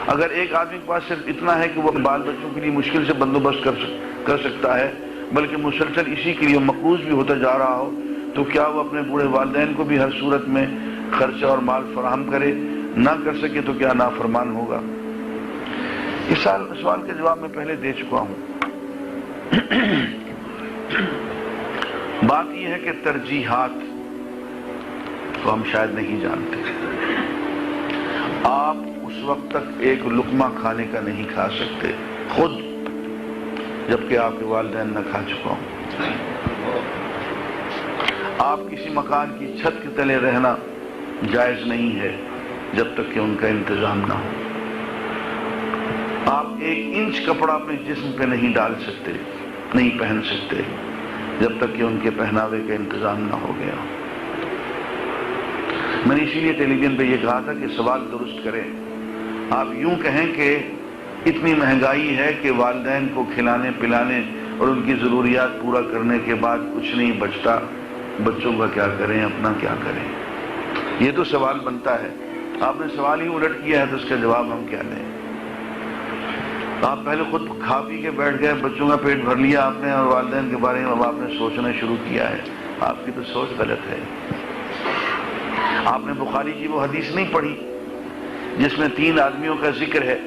اگر ایک آدمی کے پاس صرف اتنا ہے کہ وہ بال بچوں کے لیے مشکل سے بندوبست کر سکتا ہے، بلکہ مسلسل اسی کے لیے مقروض بھی ہوتا جا رہا ہو، تو کیا وہ اپنے بوڑھے والدین کو بھی ہر صورت میں خرچہ اور مال فراہم کرے؟ نہ کر سکے تو کیا نافرمان ہوگا؟ اس سوال کے جواب میں پہلے دے چکا ہوں۔ بات یہ ہے کہ ترجیحات کو ہم شاید نہیں جانتے۔ آپ اس وقت تک ایک لقمہ کھانے کا نہیں کھا سکتے خود جبکہ آپ کے والدین نہ کھا چکا ہوں۔ آپ کسی مکان کی چھت کے تلے رہنا جائز نہیں ہے جب تک کہ ان کا انتظام نہ ہو۔ آپ 1 انچ کپڑا اپنے جسم پہ نہیں ڈال سکتے، نہیں پہن سکتے جب تک کہ ان کے پہناوے کا انتظام نہ ہو گیا۔ میں نے اسی لیے ٹیلی ویژن پہ یہ کہا تھا کہ سوال درست کریں۔ آپ یوں کہیں کہ اتنی مہنگائی ہے کہ والدین کو کھلانے پلانے اور ان کی ضروریات پورا کرنے کے بعد کچھ نہیں بچتا، بچوں کا کیا کریں، اپنا کیا کریں؟ یہ تو سوال بنتا ہے۔ آپ نے سوال ہی الٹ کیا ہے تو اس کا جواب ہم کیا دیں؟ آپ پہلے خود کھا پی کے بیٹھ گئے، بچوں کا پیٹ بھر لیا آپ نے، اور والدین کے بارے میں اب آپ نے سوچنا شروع کیا ہے۔ آپ کی تو سوچ غلط ہے۔ آپ نے بخاری کی وہ حدیث نہیں پڑھی جس میں 3 آدمیوں کا ذکر ہے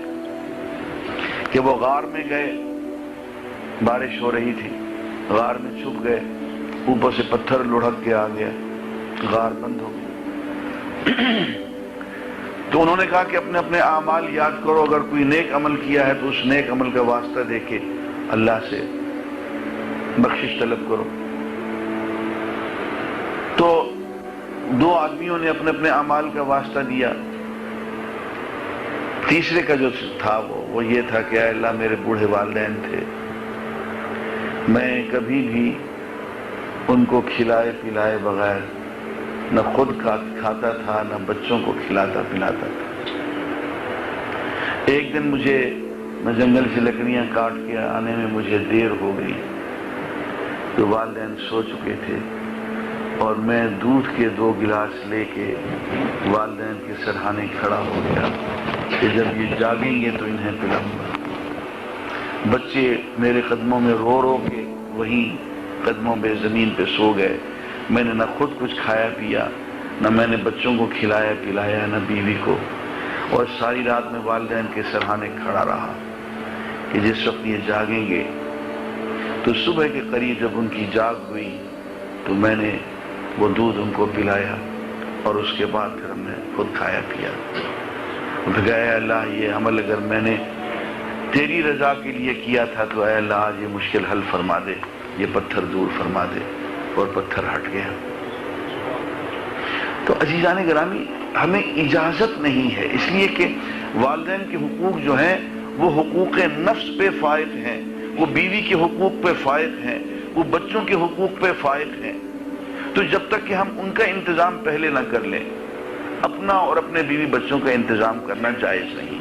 کہ وہ غار میں گئے، بارش ہو رہی تھی، غار میں چھپ گئے، اوپر سے پتھر لڑھک کے آ گیا، غار بند ہو گئی۔ تو انہوں نے کہا کہ اپنے اپنے اعمال یاد کرو، اگر کوئی نیک عمل کیا ہے تو اس نیک عمل کا واسطہ دے کے اللہ سے بخشش طلب کرو۔ تو 2 آدمیوں نے اپنے اپنے اعمال کا واسطہ دیا۔ تیسرے کا جو تھا وہ یہ تھا کہ اے اللہ میرے بوڑھے والدین تھے، میں کبھی بھی ان کو کھلائے پلائے بغیر نہ خود کھاتا تھا نہ بچوں کو کھلاتا پلاتا تھا۔ ایک دن میں جنگل سے لکڑیاں کاٹ کے آنے میں مجھے دیر ہو گئی تو والدین سو چکے تھے، اور میں دودھ کے 2 گلاس لے کے والدین کے سرہانے کھڑا ہو گیا کہ جب یہ جاگیں گے تو انہیں پلاؤں گا۔ بچے میرے قدموں میں رو رو کے وہیں قدموں پہ زمین پہ سو گئے۔ میں نے نہ خود کچھ کھایا پیا، نہ میں نے بچوں کو کھلایا پلایا، نہ بیوی کو، اور ساری رات میں والدین کے سرہانے کھڑا رہا کہ جس وقت یہ جاگیں گے تو صبح کے قریب جب ان کی جاگ ہوئی تو میں نے وہ دودھ ان کو پلایا، اور اس کے بعد پھر ہم نے خود کھایا پیا۔ پھر اے اللہ یہ عمل اگر میں نے تیری رضا کے لیے کیا تھا تو اے اللہ آج یہ مشکل حل فرما دے، یہ پتھر دور فرما دے، اور پتھر ہٹ گیا۔ تو عزیزان گرامی، ہمیں اجازت نہیں ہے، اس لیے کہ والدین کے حقوق جو ہیں وہ حقوق نفس پہ فائق ہیں، وہ بیوی کے حقوق پہ فائق ہیں، وہ بچوں کے حقوق پہ فائق ہیں۔ تو جب تک کہ ہم ان کا انتظام پہلے نہ کر لیں، اپنا اور اپنے بیوی بچوں کا انتظام کرنا جائز نہیں۔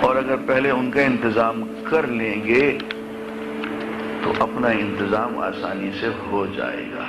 اور اگر پہلے ان کا انتظام کر لیں گے تو اپنا انتظام آسانی سے ہو جائے گا۔